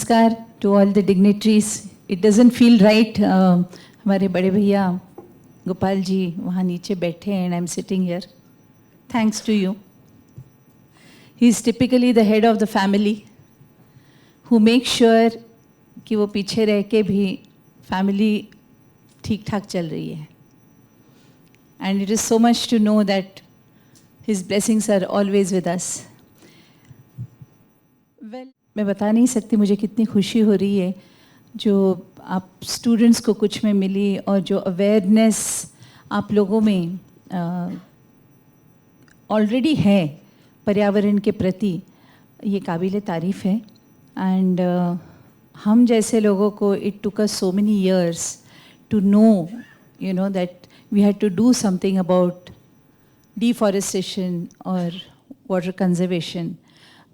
नमस्कार to all the dignitaries. It doesn't feel right. हमारे बड़े भैया गोपाल जी वहाँ नीचे बैठे हैं and I'm sitting here. Thanks to you. He is typically the head of the family who makes sure कि वो पीछे रह के भी family ठीक ठाक चल रही है. And it is so much to know that his blessings are always with us. Well, मैं बता नहीं सकती मुझे कितनी खुशी हो रही है जो आप स्टूडेंट्स को कुछ में मिली और जो अवेयरनेस आप लोगों में ऑलरेडी है पर्यावरण के प्रति, ये काबिल तारीफ़ है. एंड हम जैसे लोगों को it took us so many years to know that we had to do something about deforestation और water conservation.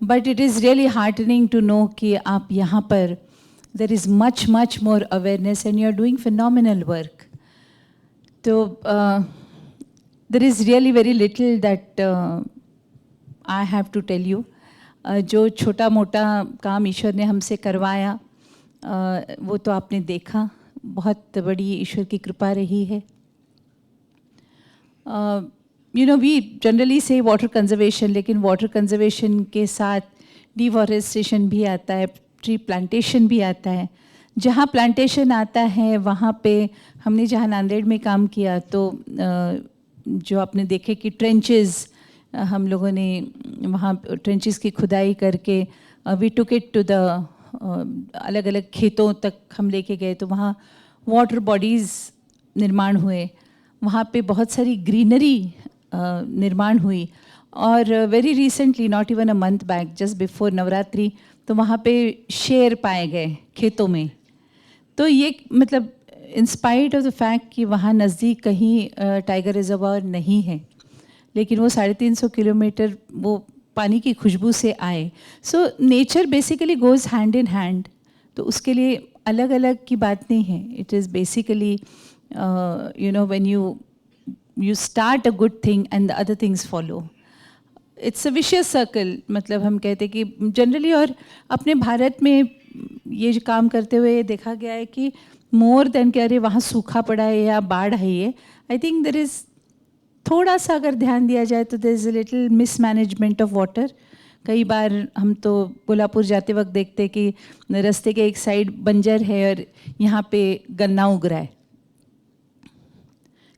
But it is really heartening to know कि आप यहाँ पर there is much more awareness and you are doing phenomenal work. तो there is really very little that I have to tell you. जो छोटा मोटा काम ईश्वर ने हमसे करवाया वो तो आपने देखा, बहुत बड़ी ईश्वर की कृपा रही है. We generally say water conservation, लेकिन water conservation के साथ deforestation भी आता है, tree plantation भी आता है. जहाँ plantation आता है वहाँ पे हमने जहाँ नांदेड़ में काम किया तो जो आपने देखे कि trenches हम लोगों ने वहाँ trenches की खुदाई करके we took it to the अलग अलग खेतों तक हम लेके गए. तो वहाँ water bodies निर्माण हुए, वहाँ पे बहुत सारी greenery निर्माण हुई. और very recently, not even a month back, just before Navratri, तो वहाँ पे शेर पाए गए खेतों में. तो ये मतलब इंस्पायर्ड ऑफ द फैक्ट कि वहाँ नज़दीक कहीं टाइगर रिजर्वायर नहीं है, लेकिन वो 350 किलोमीटर वो पानी की खुशबू से आए. So nature basically goes hand in hand. तो उसके लिए अलग अलग की बात नहीं है. It is basically when you start a good thing and the other things follow. It's a vicious circle. मतलब हम कहते हैं कि जनरली, और अपने भारत में ये जो काम करते हुए देखा गया है कि मोर देन कि अरे वहाँ सूखा पड़ा है या बाढ़ है, ये आई थिंक देर इज़ थोड़ा सा अगर ध्यान दिया जाए तो there is a little mismanagement of water. कई बार हम तो कोल्हापुर जाते वक्त देखते कि रास्ते के एक साइड बंजर है और यहाँ पे गन्ना उग रहा है.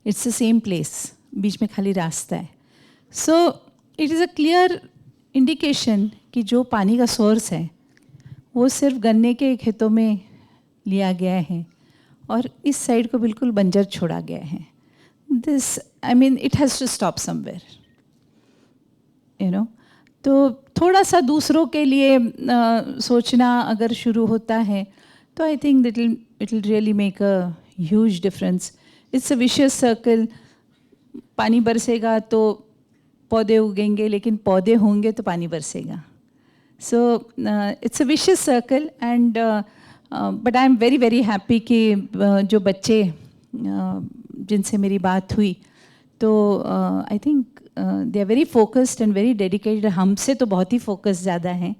इट्स द सेम प्लेस, बीच में खाली रास्ता है. So it is a clear indication कि जो पानी का सोर्स है वो सिर्फ गन्ने के खेतों में लिया गया है और इस साइड को बिल्कुल बंजर छोड़ा गया है. This I mean it has to stop somewhere. तो थोड़ा सा दूसरों के लिए सोचना अगर शुरू होता है तो I think it will really make a huge difference. It's a vicious circle. पानी बरसेगा तो पौधे उगेंगे, लेकिन पौधे होंगे तो पानी बरसेगा. So it's a vicious circle. And but I am very very happy कि जो बच्चे जिनसे मेरी बात हुई तो I think they are very focused and very dedicated. हमसे तो बहुत ही फोकस ज़्यादा हैं.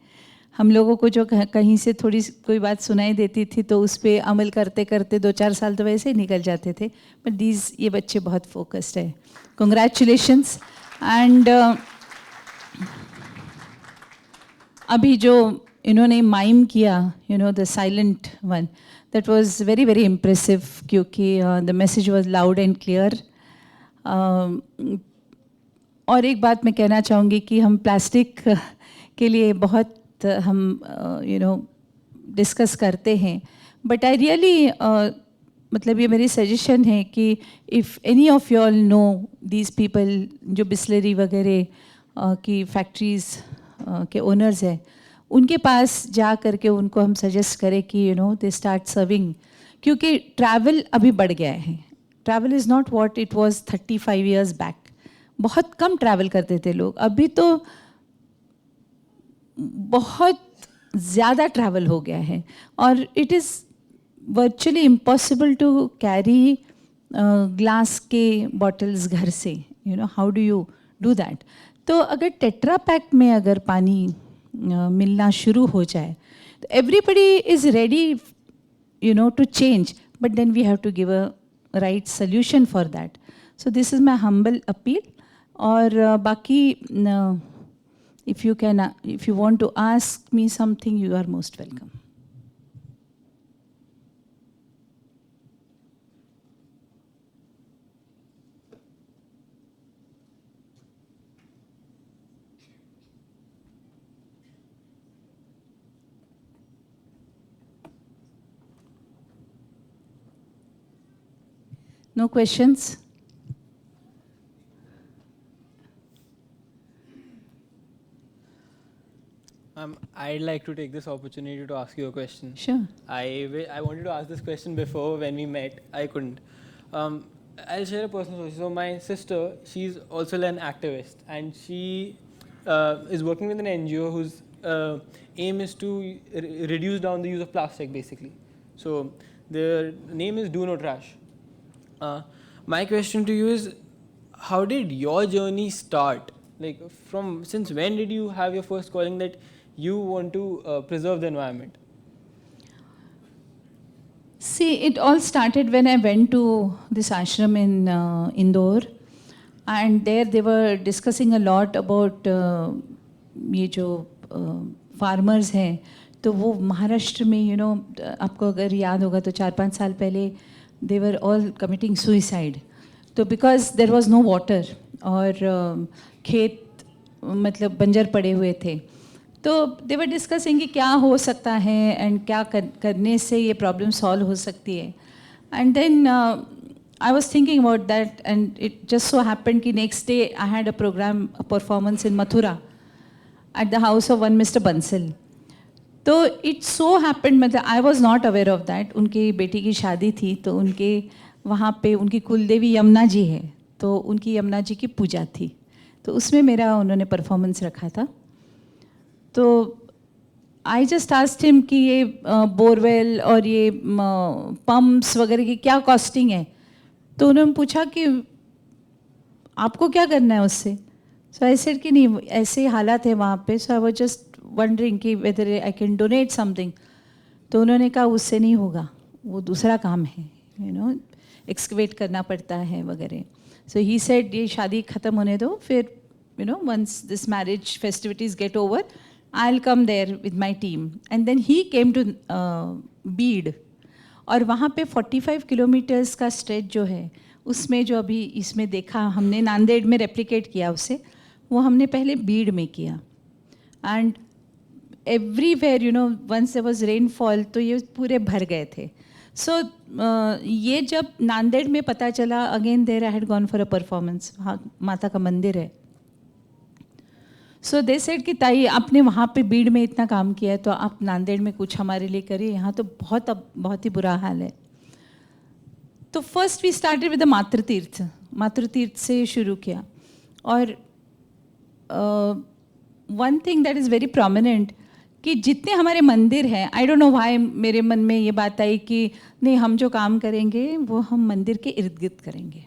हम लोगों को जो कहीं से थोड़ी कोई बात सुनाई देती थी तो उस पर अमल करते करते 2-4 साल तो वैसे ही निकल जाते थे. बट ये बच्चे बहुत फोकस्ड है. कंग्रेचुलेशंस. एंड अभी जो इन्होंने माइम किया, the silent one, that was very very impressive क्योंकि the message was loud and clear. और एक बात मैं कहना चाहूँगी कि हम प्लास्टिक के लिए बहुत हम डिस्कस करते हैं. बट आई रियली मतलब ये मेरी सजेशन है कि if any of you all know these people जो बिस्लरी वगैरह की फैक्ट्रीज़ के ओनर्स हैं, उनके पास जा करके उनको हम सजेस्ट करें कि दे स्टार्ट सर्विंग. क्योंकि ट्रैवल अभी बढ़ गया है. Travel is not what it was 35 years back. बहुत कम ट्रैवल करते थे लोग. अभी तो बहुत ज़्यादा ट्रैवल हो गया है और it is virtually impossible to carry glass के बॉटल्स घर से. How do you do that? तो अगर टेट्रा पैक में अगर पानी मिलना शुरू हो जाए. तो everybody is ready to change, but then we have to give a right solution for that. So this is my humble appeal. और बाकी if you want to ask me something, you are most welcome. No questions? I'd like to take this opportunity to ask you a question. Sure. I wanted to ask this question before when we met. I couldn't. I'll share a personal story. So my sister, she's also an activist, and she is working with an NGO whose aim is to reduce down the use of plastic, basically. So their name is Do No Trash. My question to you is, how did your journey start? Like, since when did you have your first calling that you want to preserve the environment? See, it all started when I went to this ashram in Indore, and there they were discussing a lot about ये जो farmers हैं, तो वो महाराष्ट्र में आपको अगर याद होगा तो 4-5 साल पहले they were all committing suicide. तो because there was no water और खेत मतलब बंजर पड़े हुए थे, तो दे वर डिस्कसिंग कि क्या हो सकता है एंड क्या करने से ये प्रॉब्लम सॉल्व हो सकती है. And then I was thinking about that and it just so happened कि next day I had a programme performance in Mathura at the house of one mister Bansal. तो इट सो हैपेंड, मतलब I was not aware of that. उनकी बेटी की शादी थी, तो उनके वहाँ पे उनकी कुलदेवी यमुना जी है, तो उनकी यमुना जी की पूजा थी, तो उसमें मेरा उन्होंने परफॉर्मेंस रखा था. तो आई जस्ट आस्क्ड हिम कि ये बोरवेल और ये पम्प्स वगैरह की क्या कॉस्टिंग है. तो उन्होंने पूछा कि आपको क्या करना है उससे. सो आई सेड कि नहीं, ऐसे हालात है वहाँ पे, सो आई वाज जस्ट वंडरिंग कि whether I can donate something. तो उन्होंने कहा उससे नहीं होगा, वो दूसरा काम है, एक्सकवेट करना पड़ता है वगैरह. सो ही सेड ये शादी ख़त्म होने दो, फिर once this marriage festivities get over, I'll come there with my team. And then he came to Beed, और वहाँ पे 45 किलोमीटर्स का स्ट्रेच जो है, उसमें जो अभी इसमें देखा हमने नांदेड़ में रेप्लिकेट किया उसे, वो हमने पहले बीड में किया. And everywhere once there was rainfall, तो ये पूरे भर गए थे. सो ये जब नांदेड़ में पता चला, again there I had gone for a performance, वहाँ माता का मंदिर है. सो दे सेड कि ताई आपने वहाँ पे बीड़ में इतना काम किया है, तो आप नांदेड़ में कुछ हमारे लिए करिए, यहाँ तो बहुत ही बुरा हाल है. तो first we started with the Matritirth से शुरू किया. और one thing that is very prominent कि जितने हमारे मंदिर हैं, आई डोंट नो व्हाई मेरे मन में ये बात आई कि नहीं, हम जो काम करेंगे वो हम मंदिर के इर्द गिर्द करेंगे.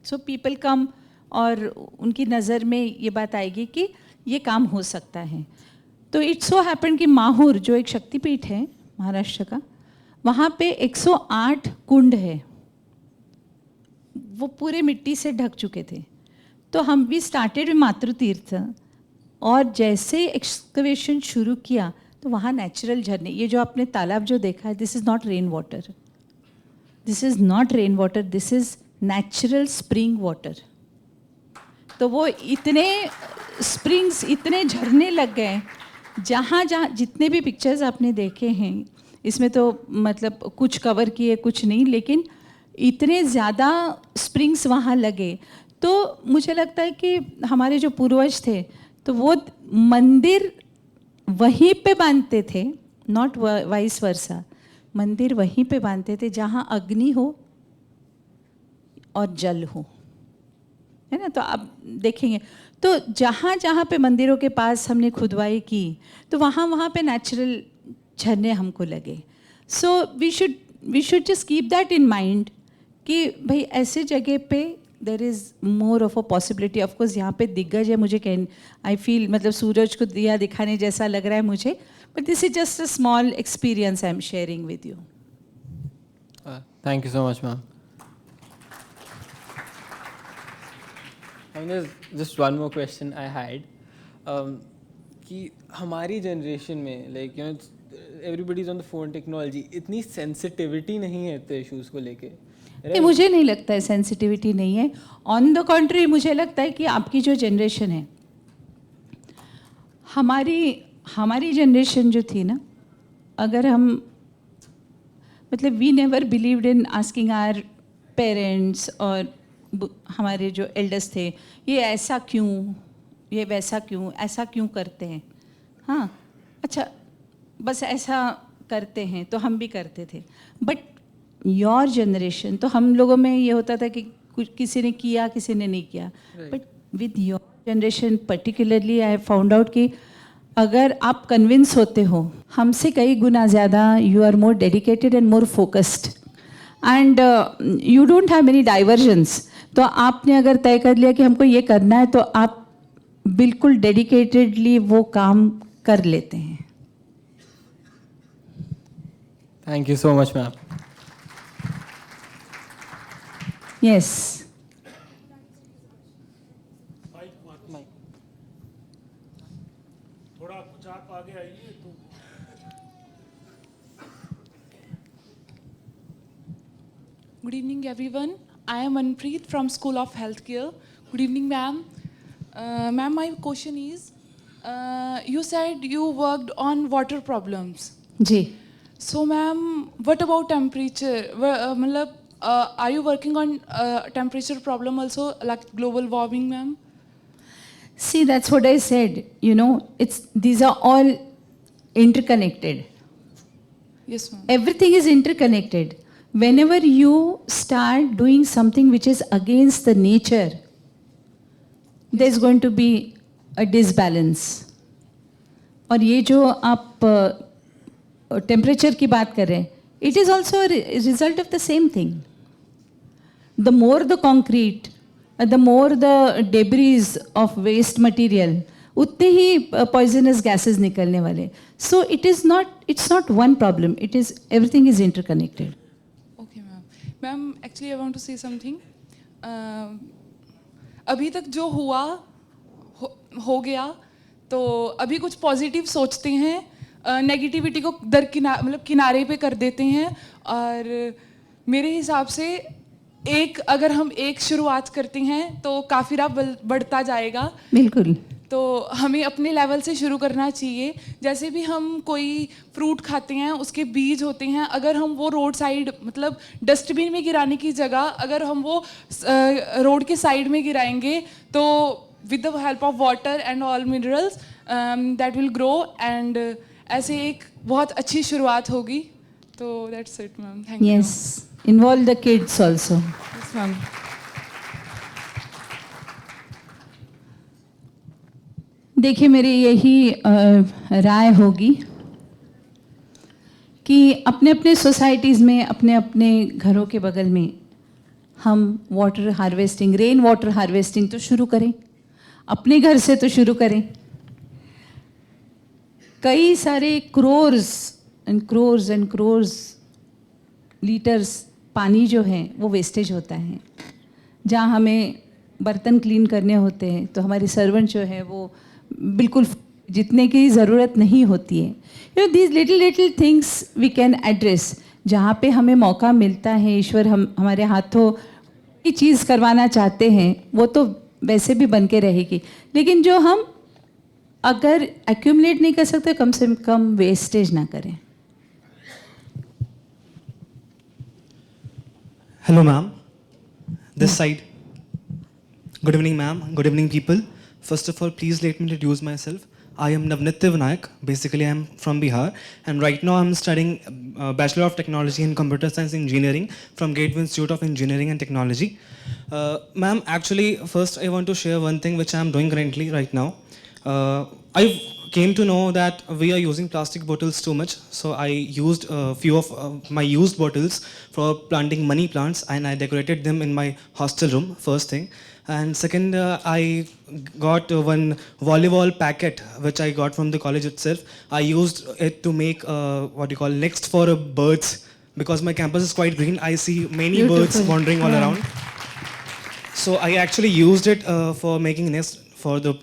सो पीपल कम, और उनकी नज़र में ये बात आएगी कि ये काम हो सकता है. तो इट्स सो हैपन कि माहूर जो एक शक्तिपीठ है महाराष्ट्र का, वहाँ पे 108 कुंड है, वो पूरे मिट्टी से ढक चुके थे. तो हम भी स्टार्टेड विद मातृतीर्थ, और जैसे एक्सकवेशन शुरू किया तो वहाँ नेचुरल झरने, ये जो आपने तालाब जो देखा है, this is not rain water, this is not rain water, this is natural spring water. तो वो इतने स्प्रिंग्स, इतने झरने लग गए, जहाँ जितने भी पिक्चर्स आपने देखे हैं, इसमें तो मतलब कुछ कवर किए कुछ नहीं, लेकिन इतने ज़्यादा स्प्रिंग्स वहाँ लगे. तो मुझे लगता है कि हमारे जो पूर्वज थे, तो वो मंदिर वहीं पे बांधते थे, नॉट वाइस वर्सा. मंदिर वहीं पे बांधते थे जहाँ अग्नि हो और जल हो, है ना. तो आप देखेंगे, तो जहाँ जहाँ पे मंदिरों के पास हमने खुदवाई की, तो वहाँ पे नेचुरल झरने हमको लगे. So we should just keep that in mind कि भाई ऐसे जगह पे there is more of a possibility. Of course यहाँ पे दिग्गज है, मुझे कैन आई फील मतलब सूरज को दिया दिखाने जैसा लग रहा है मुझे, but this is just a small experience I am sharing with you. Thank you so much, ma'am. And there's just one more question I had. कि हमारी जनरेशन में like you know everybody is on the phone technology, इतनी sensitivity नहीं है इतने issues को लेके. नहीं, मुझे नहीं लगता है सेंसिटिविटी नहीं है. ऑन द कॉन्ट्री मुझे लगता है कि आपकी जो जनरेशन है, हमारी जनरेशन जो थी ना, अगर हम मतलब we never believed in asking our parents और हमारे जो एल्डर्स थे, ये ऐसा क्यों, ये वैसा क्यों, ऐसा क्यों करते हैं. हाँ अच्छा, बस ऐसा करते हैं तो हम भी करते थे. बट योर जनरेशन, तो हम लोगों में ये होता था कि कुछ किसी ने किया किसी ने नहीं किया. But with your generation particularly I found out कि अगर आप कन्विंस होते हो, हमसे कई गुना ज़्यादा you are more dedicated and more focused and you don't have many diversions. तो आपने अगर तय कर लिया कि हमको ये करना है, तो आप बिल्कुल डेडिकेटेडली वो काम कर लेते हैं. Thank you so much ma'am. Yes. थोड़ा कुछ आप आगे आइए तो. Good evening, everyone. I am Manpreet from School of Healthcare. Good evening, ma'am. Ma'am, my question is, you said you worked on water problems. Ji. So, ma'am, what about temperature? मतलब, are you working on temperature problem also, like global warming, ma'am? See, that's what I said. You know, these are all interconnected. Yes, ma'am. Everything is interconnected. Whenever you start doing something which is against the nature, there's going to be a disbalance. और ये जो आप temperature की बात कर रहे हैं, it is also a result of the same thing. The more the concrete, the more the debris of waste material, उतने ही poisonous gases निकलने वाले. So it's not one problem. Everything is interconnected. Okay, ma'am. Ma'am, actually, I want to say something. अभी तक जो हुआ हो गया, तो अभी कुछ पॉजिटिव सोचते हैं, नेगेटिविटी को मतलब किनारे पे कर देते हैं. और मेरे हिसाब से अगर हम एक शुरुआत करते हैं तो काफ़ी बढ़ता जाएगा. बिल्कुल. तो हमें अपने लेवल से शुरू करना चाहिए. जैसे भी हम कोई फ्रूट खाते हैं, उसके बीज होते हैं, अगर हम वो रोड साइड मतलब डस्टबिन में गिराने की जगह अगर हम वो रोड के साइड में गिराएंगे, तो with the help of water and all minerals that will grow and ऐसे एक बहुत अच्छी शुरुआत होगी. तो that's it ma'am. Thank you. Yes. Involve the kids also. Yes ma'am. देखिए, मेरी यही राय होगी कि अपने अपने सोसाइटीज़ में, अपने अपने घरों के बगल में हम water harvesting, rain water harvesting तो शुरू करें. अपने घर से तो शुरू करें. कई सारे क्रोर्स एंड क्रोर्स लीटर्स पानी जो है वो वेस्टेज होता है. जहाँ हमें बर्तन क्लीन करने होते हैं तो हमारे सर्वेंट जो है वो बिल्कुल जितने की ज़रूरत नहीं होती है. You know, these little things we can address. जहाँ पे हमें मौका मिलता है, ईश्वर हमारे हाथों की चीज़ करवाना चाहते हैं, वो तो वैसे भी बन के रहेगी. लेकिन जो हम अगर एक्यूमुलेट नहीं कर सकते, कम से कम वेस्टेज ना करें. Hello, ma'am. This side. Good evening, ma'am. Good evening, people. First of all, please let me introduce myself. I am Navnitya Vinayak. Basically, I am from Bihar, and right now I am studying Bachelor of Technology in Computer Science Engineering from Gateway Institute of Engineering and Technology. Ma'am, actually, first I want to share one thing which I am doing currently right now. came to know that we are using plastic bottles too much. So I used a few of my used bottles for planting money plants, and I decorated them in my hostel room, first thing. And second, I got one volleyball packet which I got from the college itself. I used it to make what you call next for birds, because my campus is quite green. I see many birds Beautiful. wandering all Yeah. around. So I actually used it for making nest for the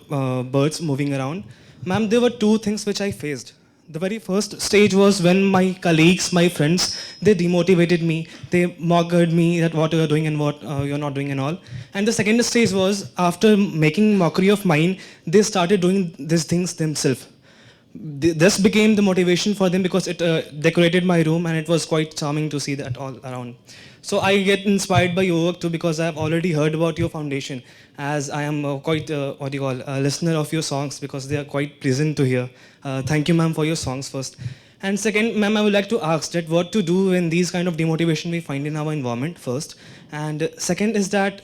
birds moving around. Ma'am, there were two things which I faced. The very first stage was when my colleagues, my friends, they demotivated me. They mocked me that what you're doing and what you're not doing and all. And the second stage was after making mockery of mine, they started doing these things themselves. This became the motivation for them, because it decorated my room, and it was quite charming to see that all around. So I get inspired by your work too, because I have already heard about your foundation, as I am quite what you call a listener of your songs, because they are quite pleasant to hear. Thank you, ma'am, for your songs first. And second, ma'am, I would like to ask that what to do when these kind of demotivation we find in our environment first. And second is that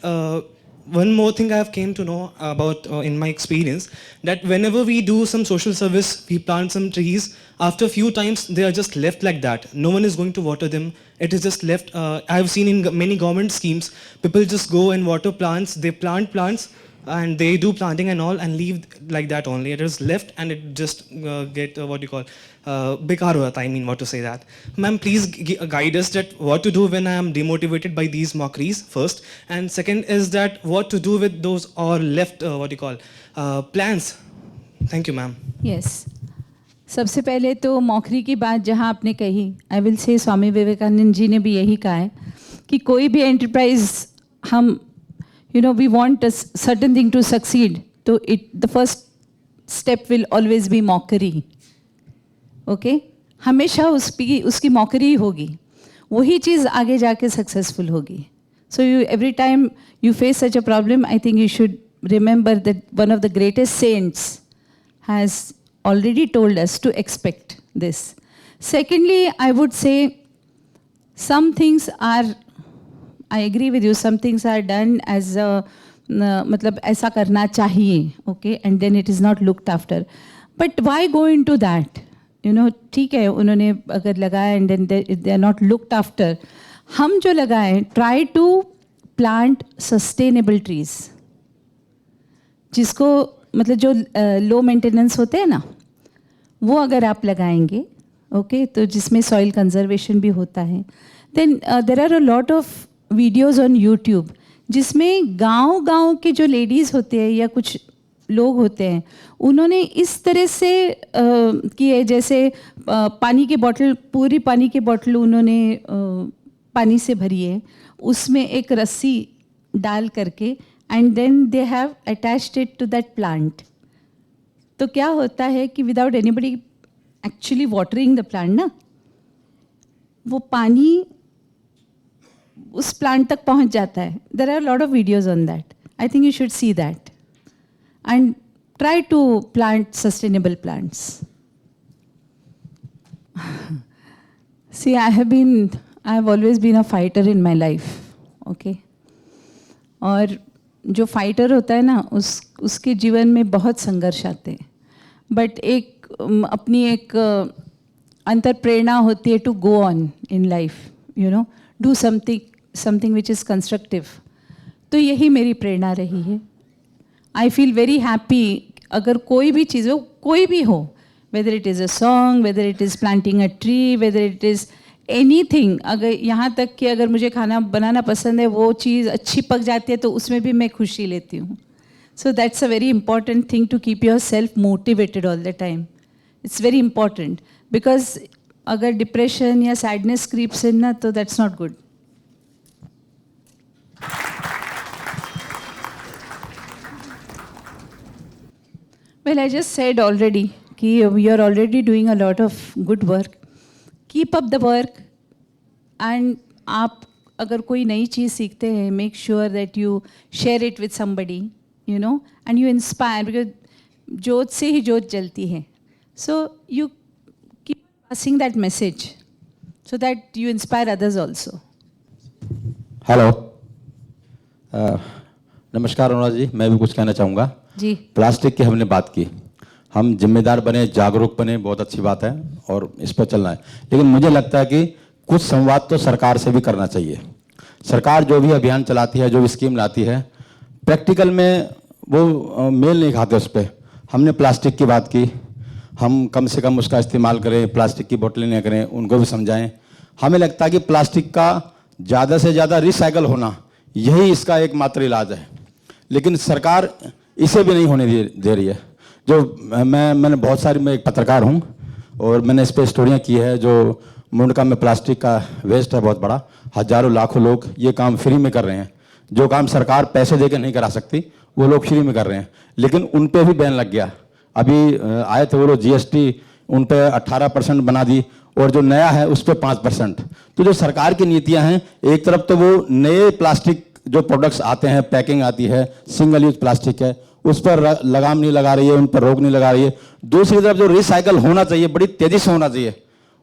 one more thing I have came to know about in my experience, that whenever we do some social service, we plant some trees, after a few times they are just left like that. No one is going to water them. It is just left. I have seen in many government schemes, people just go and water plants. They plant plants and they do planting and all, and leave like that only. It is left and it just get what you call bekar ho jata, I mean what to say that. Ma'am, please guide us that what to do when I am demotivated by these mockeries first, and second is that what to do with those or left what you call plans. Thank you, ma'am. Yes, सबसे पहले तो मौखरी की बात जहाँ आपने कही, I will say Swami Vivekananda ji ने भी यही कहा है कि कोई भी एंटरप्राइज हम we want a certain thing to succeed, तो the first step will always be mockery. Okay, हमेशा उसकी मॉकरी होगी, वही चीज़ आगे जाके सक्सेसफुल होगी. So you every time you face such a problem, I think you should remember that one of the greatest saints has already told us to expect this. Secondly, I would say some things are, I agree with you, some things are done as a, मतलब ऐसा करना चाहिए, okay, and then it is not looked after. But why go into that? ठीक है, उन्होंने अगर लगाया and then they are not looked after. हम जो लगाएं, try to plant sustainable trees. जिसको मतलब जो लो मेंटेनेंस होते हैं ना, वो अगर आप लगाएंगे, ओके, तो जिसमें सॉइल कंजर्वेशन भी होता है. Then there are a lot of videos on YouTube जिसमें गांव के जो लेडीज़ होते हैं या कुछ लोग होते हैं, उन्होंने इस तरह से किए जैसे पानी के बॉटल, पूरी पानी के बॉटल उन्होंने पानी से भरी है, उसमें एक रस्सी डाल करके and then they have attached it to that plant. तो क्या होता है कि without anybody actually watering the plant ना, वो पानी उस plant तक पहुंच जाता है. There are a lot of videos on that. I think you should see that and try to plant sustainable plants. See, I have always been a fighter in my life. Okay, और जो fighter होता है ना, उसके जीवन में बहुत संघर्ष आते हैं, बट एक अपनी एक अंतर प्रेरणा होती है to go on in life, do something which is constructive. तो यही मेरी प्रेरणा रही है. आई फील वेरी हैप्पी अगर कोई भी चीज़ हो, कोई भी हो, whether it is a song, whether it is planting a tree, whether it is anything. अगर यहाँ तक कि अगर मुझे खाना बनाना पसंद है, वो चीज़ अच्छी पक जाती है तो उसमें भी मैं खुशी लेती हूँ. So that's a very important thing to keep yourself motivated all the time. It's very important because अगर डिप्रेशन या सैडनेस क्रीप्स इन ना, तो that's not good. Well, I just said already कि you are already doing a lot of good work. Keep up the work. And आप अगर कोई नई चीज़ सीखते हैं, make sure that you share it with somebody, and you inspire, because जोत से ही जोत जलती है. So you keep passing that message so that you inspire others also. Hello, नमस्कार अनुराग जी. मैं भी कुछ कहना चाहूँगा. जी. प्लास्टिक की हमने बात की. हम जिम्मेदार बने, जागरूक बने, बहुत अच्छी बात है और इस पर चलना है। लेकिन मुझे लगता है कि कुछ संवाद तो सरकार से भी करना चाहिए। सरकार जो भी अभियान चलाती है, जो भी स्कीम लाती है, प्रैक्टिकल में वो मेल नहीं खाते उस पर। हमने प्लास्टिक की बात की, हम कम से कम उसका इस्तेमाल करें, प्लास्टिक की बोतलें नहीं करें, उनको भी समझाएं। हमें लगता है कि प्लास्टिक का ज़्यादा से ज़्यादा रिसाइकल होना यही इसका एकमात्र इलाज है, लेकिन सरकार इसे भी नहीं होने दे रही है। जो मैंने बहुत सारी, मैं एक पत्रकार हूँ और मैंने इस पर स्टोरियाँ की है। जो मुंडका में प्लास्टिक का वेस्ट है बहुत बड़ा, हजारों लाखों लोग ये काम फ्री में कर रहे हैं। जो काम सरकार पैसे देकर नहीं करा सकती वो लोग फ्री में कर रहे हैं, लेकिन उन पे भी बैन लग गया। अभी आए थे वो लोग, GST उन पे 18% बना दी और जो नया है उस पे 5%। तो जो सरकार की नीतियां हैं, एक तरफ तो वो नए प्लास्टिक जो प्रोडक्ट्स आते हैं, पैकिंग आती है, सिंगल यूज प्लास्टिक है, उस पर लगाम नहीं लगा रही है, उन पर रोक नहीं लगा रही है। दूसरी तरफ जो रिसाइकल होना चाहिए, बड़ी तेजी से होना चाहिए,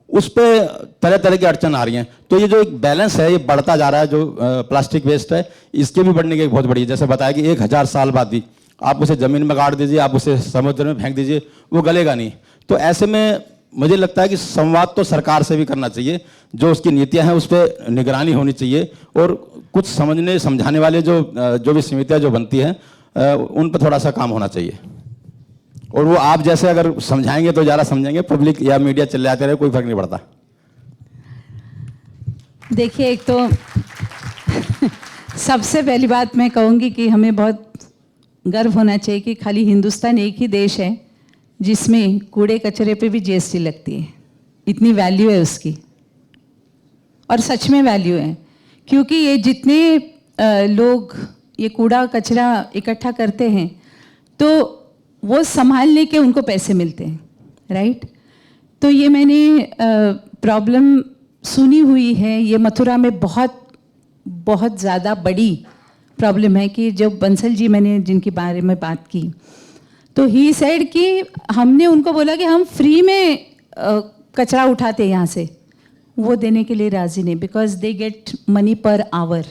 उस पर तरह तरह की अड़चन आ रही हैं। तो ये जो एक बैलेंस है, ये बढ़ता जा रहा है। जो प्लास्टिक वेस्ट है, इसके भी बढ़ने की एक बहुत बड़ी, जैसे बताया कि 1000 साल बाद भी आप उसे ज़मीन में गाड़ दीजिए, आप उसे समुद्र में फेंक दीजिए, वो गलेगा नहीं। तो ऐसे में मुझे लगता है कि संवाद तो सरकार से भी करना चाहिए। जो उसकी नीतियां हैं उस पर निगरानी होनी चाहिए और कुछ समझने समझाने वाले जो भी समितियां जो बनती हैं, उन पर थोड़ा सा काम होना चाहिए। और वो आप जैसे अगर समझाएंगे तो ज़्यादा समझेंगे, पब्लिक या मीडिया चिल्लाते रहे कोई फर्क नहीं पड़ता। देखिए, एक तो सबसे पहली बात मैं कहूँगी कि हमें बहुत गर्व होना चाहिए कि खाली हिंदुस्तान एक ही देश है जिसमें कूड़े कचरे पे भी GST लगती है। इतनी वैल्यू है उसकी, और सच में वैल्यू है, क्योंकि ये जितने लोग ये कूड़ा कचरा इकट्ठा करते हैं तो वो संभालने के उनको पैसे मिलते हैं, राइट। तो ये मैंने प्रॉब्लम सुनी हुई है। ये मथुरा में बहुत बहुत ज़्यादा बड़ी प्रॉब्लम है कि जब बंसल जी, मैंने जिनके बारे में बात की, तो ही सेड कि हमने उनको बोला कि हम फ्री में कचरा उठाते यहाँ से, वो देने के लिए राज़ी नहीं, because they get money per hour.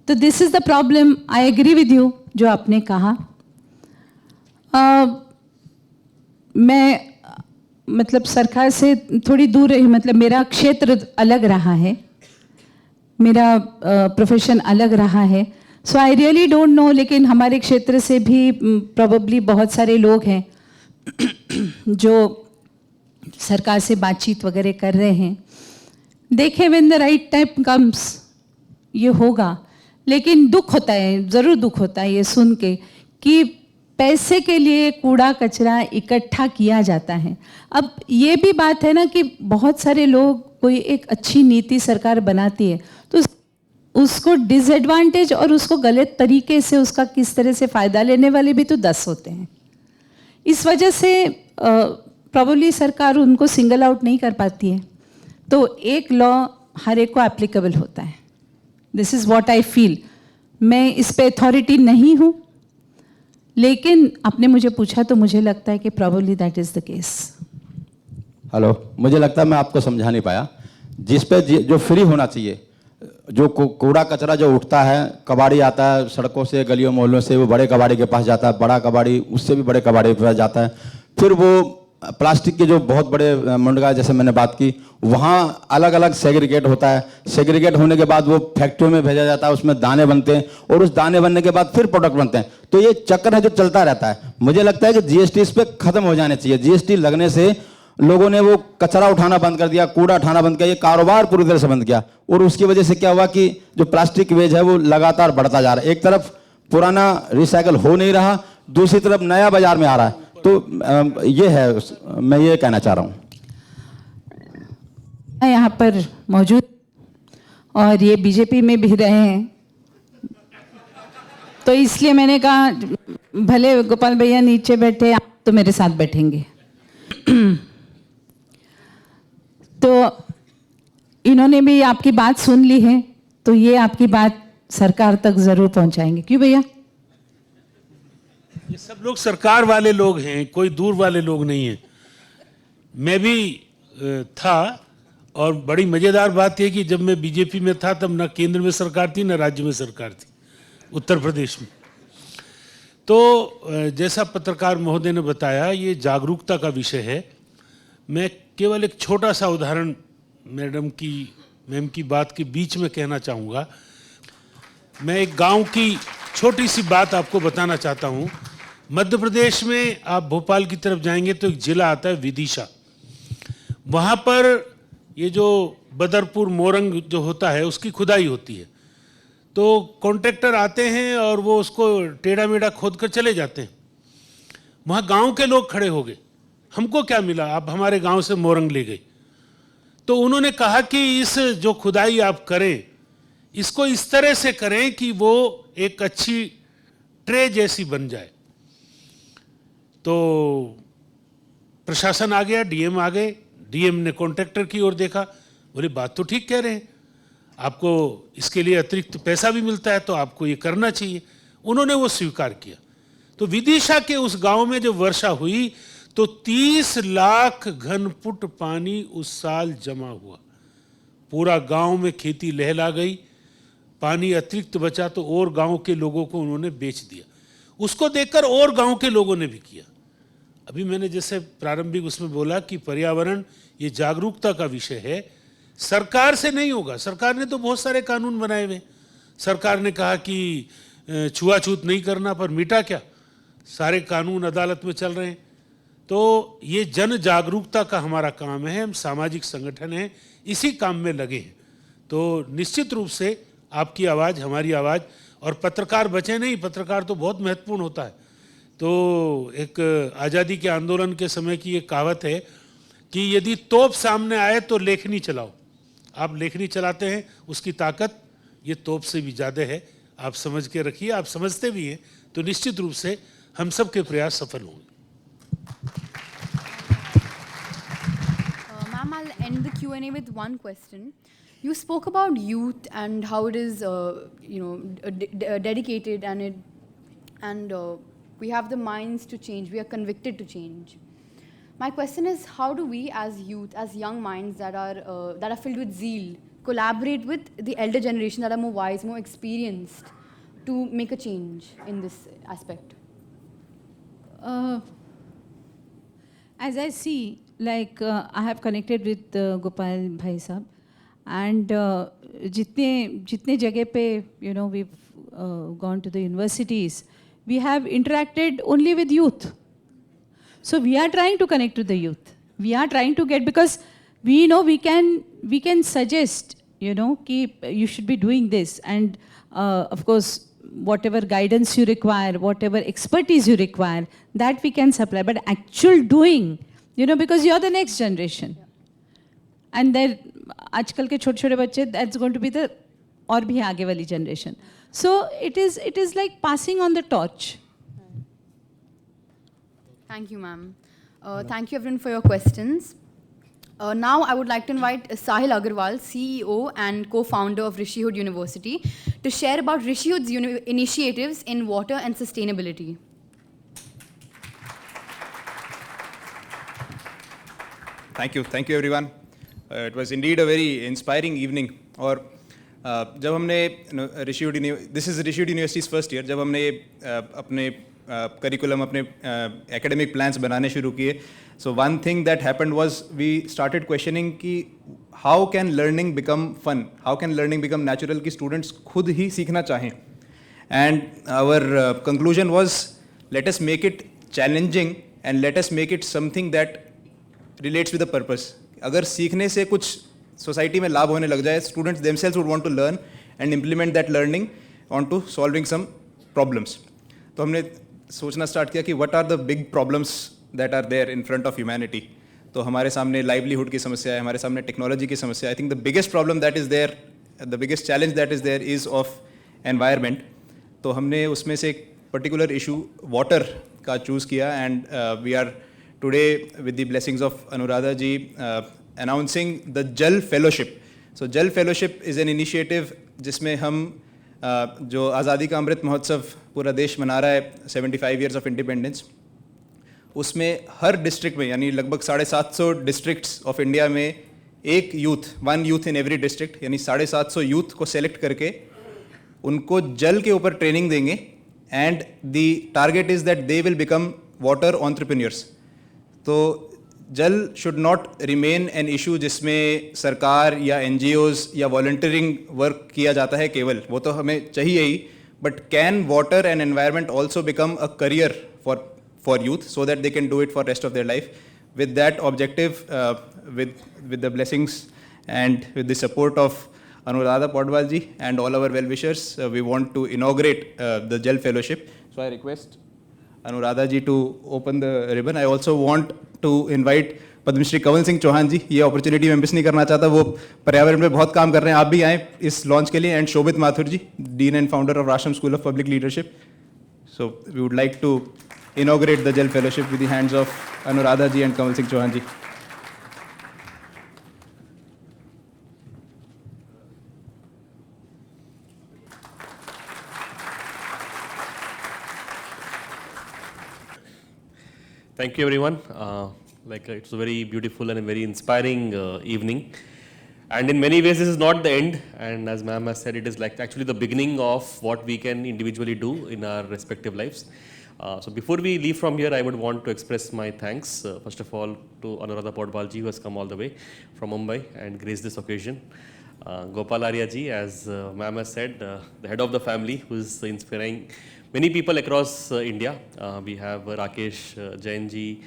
तो this is the problem. I agree with you जो आपने कहा। मैं मतलब सरकार से थोड़ी दूर रही, मतलब मेरा क्षेत्र अलग रहा है, मेरा प्रोफेशन अलग रहा है, सो आई रियली डोंट नो। लेकिन हमारे क्षेत्र से भी प्रोबेबली बहुत सारे लोग हैं जो सरकार से बातचीत वगैरह कर रहे हैं। देखें, when the right time comes ये होगा। लेकिन दुख होता है, ज़रूर दुख होता है ये सुन के कि पैसे के लिए कूड़ा कचरा इकट्ठा किया जाता है। अब ये भी बात है ना कि बहुत सारे लोग, कोई एक अच्छी नीति सरकार बनाती है तो उसको डिसएडवांटेज और उसको गलत तरीके से उसका किस तरह से फ़ायदा लेने वाले भी तो 10 होते हैं। इस वजह से प्रॉब्ली सरकार उनको सिंगल आउट नहीं कर पाती है। तो एक लॉ हर एक को एप्लीकेबल होता है। This is what I feel. मैं इस पे अथॉरिटी नहीं हूँ, लेकिन आपने मुझे पूछा तो मुझे लगता है कि probably that is the case. Hello, मुझे लगता है मैं आपको समझा नहीं पाया। जिस पे जो फ्री होना चाहिए, जो कूड़ा कचरा जो उठता है, कबाड़ी आता है सड़कों से, गलियों मोहल्लों से, वो बड़े कबाड़ी के पास जाता है, बड़ा कबाड़ी उससे भी बड़े कबाड़ी के पास जाता है, फिर वो प्लास्टिक के जो बहुत बड़े मुंडका जैसे मैंने बात की, वहाँ अलग अलग सेग्रीगेट होता है। सेग्रीगेट होने के बाद वो फैक्ट्रियों में भेजा जाता है, उसमें दाने बनते हैं और उस दाने बनने के बाद फिर प्रोडक्ट बनते हैं। तो ये चक्कर है जो चलता रहता है। मुझे लगता है कि GST इस पर खत्म हो जाने चाहिए। GST लगने से लोगों ने वो कचरा उठाना बंद कर दिया, कूड़ा उठाना बंद किया, ये कारोबार पूरी तरह से बंद किया। और उसकी वजह से क्या हुआ कि जो प्लास्टिक वेज है वो लगातार बढ़ता जा रहा है। एक तरफ पुराना रिसाइकल हो नहीं रहा, दूसरी तरफ नया बाजार में आ रहा है। तो ये है, मैं ये कहना चाह रहा हूँ। यहाँ पर मौजूद और ये बीजेपी में भी रहे हैं, तो इसलिए मैंने कहा भले गोपाल भैया नीचे बैठे, आप तो मेरे साथ बैठेंगे। तो इन्होंने भी आपकी बात सुन ली है, तो ये आपकी बात सरकार तक जरूर पहुंचाएंगे। क्यों भैया? ये सब लोग सरकार वाले लोग हैं, कोई दूर वाले लोग नहीं हैं। मैं भी था, और बड़ी मजेदार बात यह कि जब मैं बीजेपी में था तब न केंद्र में सरकार थी न राज्य में सरकार थी, उत्तर प्रदेश में। तो जैसा पत्रकार महोदय ने बताया, ये जागरूकता का विषय है। मैं केवल एक छोटा सा उदाहरण मैम की बात के बीच में कहना चाहूँगा। मैं एक गांव की छोटी सी बात आपको बताना चाहता हूँ। मध्य प्रदेश में आप भोपाल की तरफ जाएंगे तो एक जिला आता है विदिशा। वहाँ पर ये जो बदरपुर मोरंग जो होता है उसकी खुदाई होती है। तो कॉन्ट्रैक्टर आते हैं और वो उसको टेढ़ा मेढ़ा खोद कर चले जाते हैं। वहाँ गांव के लोग खड़े हो गए, हमको क्या मिला, आप हमारे गांव से मोरंग ले गए। तो उन्होंने कहा कि इस जो खुदाई आप करें इसको इस तरह से करें कि वो एक अच्छी ट्रे जैसी बन जाए। तो प्रशासन आ गया, डीएम आ गए। डीएम ने कॉन्ट्रैक्टर की ओर देखा, बोले बात तो ठीक कह रहे हैं, आपको इसके लिए अतिरिक्त पैसा भी मिलता है तो आपको ये करना चाहिए। उन्होंने वो स्वीकार किया। तो विदिशा के उस गांव में जब वर्षा हुई तो 30 लाख घन फुट पानी उस साल जमा हुआ। पूरा गांव में खेती लहला गई। पानी अतिरिक्त बचा तो और गांव के लोगों को उन्होंने बेच दिया। उसको देखकर और गांव के लोगों ने भी किया। अभी मैंने जैसे प्रारंभिक उसमें बोला कि पर्यावरण ये जागरूकता का विषय है, सरकार से नहीं होगा। सरकार ने तो बहुत सारे कानून बनाए हुए। सरकार ने कहा कि छुआछूत नहीं करना, पर मिटा क्या, सारे कानून अदालत में चल रहे हैं। तो ये जन जागरूकता का हमारा काम है। हम सामाजिक संगठन हैं, इसी काम में लगे हैं। तो निश्चित रूप से आपकी आवाज़ हमारी आवाज़, और पत्रकार बचे नहीं, पत्रकार तो बहुत महत्वपूर्ण होता है। तो एक आज़ादी के आंदोलन के समय की एक कहावत है कि यदि तोप सामने आए तो लेखनी चलाओ। आप लेखनी चलाते हैं, उसकी ताकत ये तोप से भी ज़्यादा है। आप समझ के रखिए, आप समझते भी हैं तो निश्चित रूप से हम सब के प्रयास सफल होंगे। Ma'am, I'll end the Q&A with one question. You spoke about youth and how it is, dedicated and we have the minds to change. We are convicted to change. My question is, how do we, as youth, as young minds that are filled with zeal, collaborate with the elder generation that are more wise, more experienced, to make a change in this aspect? As I see, like I have connected with Gopal Bhai Sahab, and जितने जगह पे we've gone to the universities, we have interacted only with youth. So we are trying to connect to the youth. We are trying to get, because we know we can suggest, कि you should be doing this, and of course whatever guidance you require, whatever expertise you require, that we can supply. But actual doing, because you are the next generation. And there, आजकल के छोटे छोटे बच्चे, that's going to be the और भी आगे वाली generation. So it is like passing on the torch. Thank you, ma'am. Thank you, everyone, for your questions. Now, I would like to invite Sahil Agarwal, CEO and co-founder of Rishi Hood University, to share about Rishi Hood's initiatives in water and sustainability. Thank you, everyone. It was indeed a very inspiring evening. और जब हमने Rishihood, this is Rishihood university's first year, जब हमने अपने curriculum, अपने academic plans बनाने शुरू किए, so one thing that happened was we started questioning कि how can learning become fun, how can learning become natural, कि स्टूडेंट्स खुद ही सीखना चाहें. And our conclusion was, let us make it challenging and let us make it something that relates with the purpose. अगर सीखने से कुछ society में लाभ होने लग जाए, students themselves would want to learn and implement that learning on to solving some problems. तो हमने सोचना स्टार्ट किया कि what are the big problems that are there in front of humanity. तो हमारे सामने लाइवलीहुड की समस्या है, हमारे सामने टेक्नोलॉजी की समस्या. I think the biggest problem that is there, the biggest challenge that is there is of environment. तो हमने उसमें से एक पर्टिकुलर इशू वाटर का चूज़ किया, and we are today, with the blessings of Anuradha ji, announcing the Jal Fellowship. So Jal Fellowship is an initiative जिसमें हम जो आज़ादी का अमृत महोत्सव पूरा देश मना रहा है, 75 years of independence, उसमें हर डिस्ट्रिक्ट में, यानी लगभग 750 डिस्ट्रिक्ट्स ऑफ इंडिया में एक youth, one youth in every district, यानी 750 यूथ को सेलेक्ट करके उनको जल के ऊपर ट्रेनिंग देंगे and the target is that they will become water entrepreneurs. तो जल should not remain an issue जिसमें सरकार या NGOs या volunteering work किया जाता है केवल, वो तो हमें चाहिए ही, but can water and environment also become a career for youth so that they can do it for rest of their life? With that objective, with the blessings and with the support of Anuradha Podwal ji and all our well-wishers, we want to inaugurate the Jal Fellowship. So I request Anuradha ji to open the ribbon. I also want to invite Padma Shri Kanwal Singh Chauhan जी, ये opportunity मैं miss नहीं करना चाहता, वो पर्यावरण में बहुत काम कर रहे हैं, आप भी आए इस लॉन्च के लिए, and Shobhit Mathur ji, dean and founder of Ashram school of public leadership. So we would like to inaugurate the Jal Fellowship with the hands of Anuradha ji and Kanwal Singh Chauhan ji. Thank you, everyone. It's a very beautiful and a very inspiring evening. And in many ways, this is not the end. And as ma'am has said, it is like actually the beginning of what we can individually do in our respective lives. So before we leave from here, I would want to express my thanks, first of all, to Anuradha Podwal ji, who has come all the way from Mumbai and graced this occasion. Gopal Arya ji, as ma'am has said, the head of the family, who is inspiring many people across India. We have Rakesh Jain ji,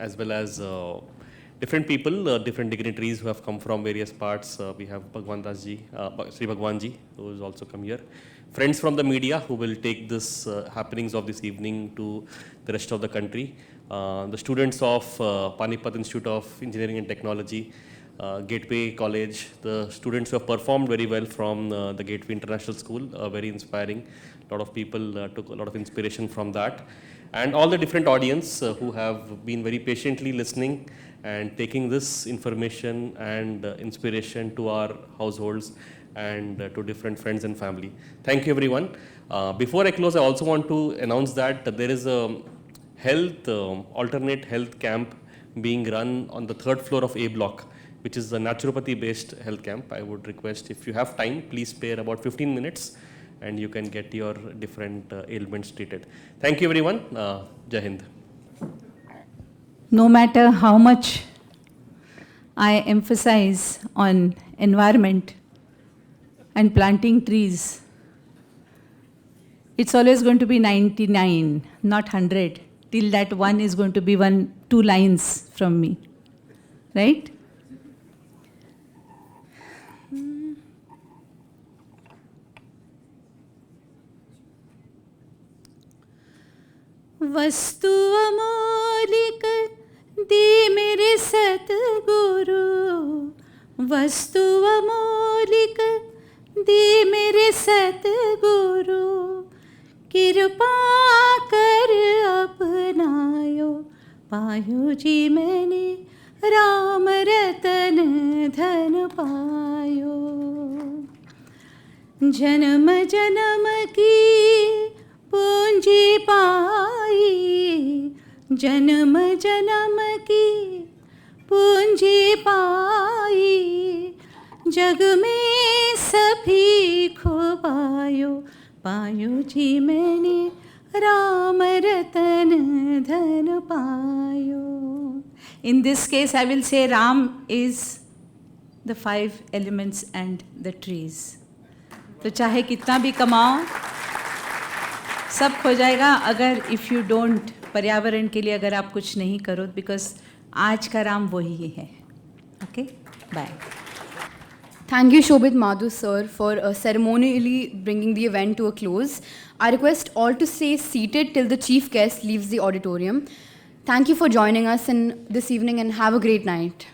as well as different people, different dignitaries who have come from various parts. We have Bhagwan Das ji, Sri Bhagwan ji, who has also come here. Friends from the media who will take this happenings of this evening to the rest of the country. The students of Panipat Institute of Engineering and Technology, Gateway College, the students who have performed very well from the Gateway International School, very inspiring. A lot of people took a lot of inspiration from that. And all the different audience who have been very patiently listening and taking this information and inspiration to our households and to different friends and family. Thank you, everyone. Before I close, I also want to announce that there is a alternate health camp being run on the 3rd floor of A block, which is a naturopathy-based health camp. I would request, if you have time, please spare about 15 minutes and you can get your different ailments treated. Thank you, everyone. Jai Hind. No matter how much I emphasize on environment and planting trees, it's always going to be 99, not 100, till that one is going to be 2 lines from me, right? वस्तु अमोलिक दे मेरे सतगुरु, वस्तु अमोलिक दे मेरे सतगुरु, कृपा कर अपनायो, पायो जी मैंने राम रतन धन पायो। जन्म जन्म की पूंजी पाई, जन्म जन्म की पूंजी पाई, जग में सभी खो पायो जी मैंने राम रतन धन पायो. In this case, I will say Ram is the 5 elements and the trees. तो चाहे कितना भी कमाओ, सब खो जाएगा अगर इफ़ यू डोंट पर्यावरण के लिए अगर आप कुछ नहीं करो, बिकॉज आज का राम वही है. Okay, bye. Thank you, Shobhit Madhu sir, for ceremonially bringing the event to a close. I request all to stay seated till the chief guest leaves the auditorium. Thank you for joining us in this evening and have a great night.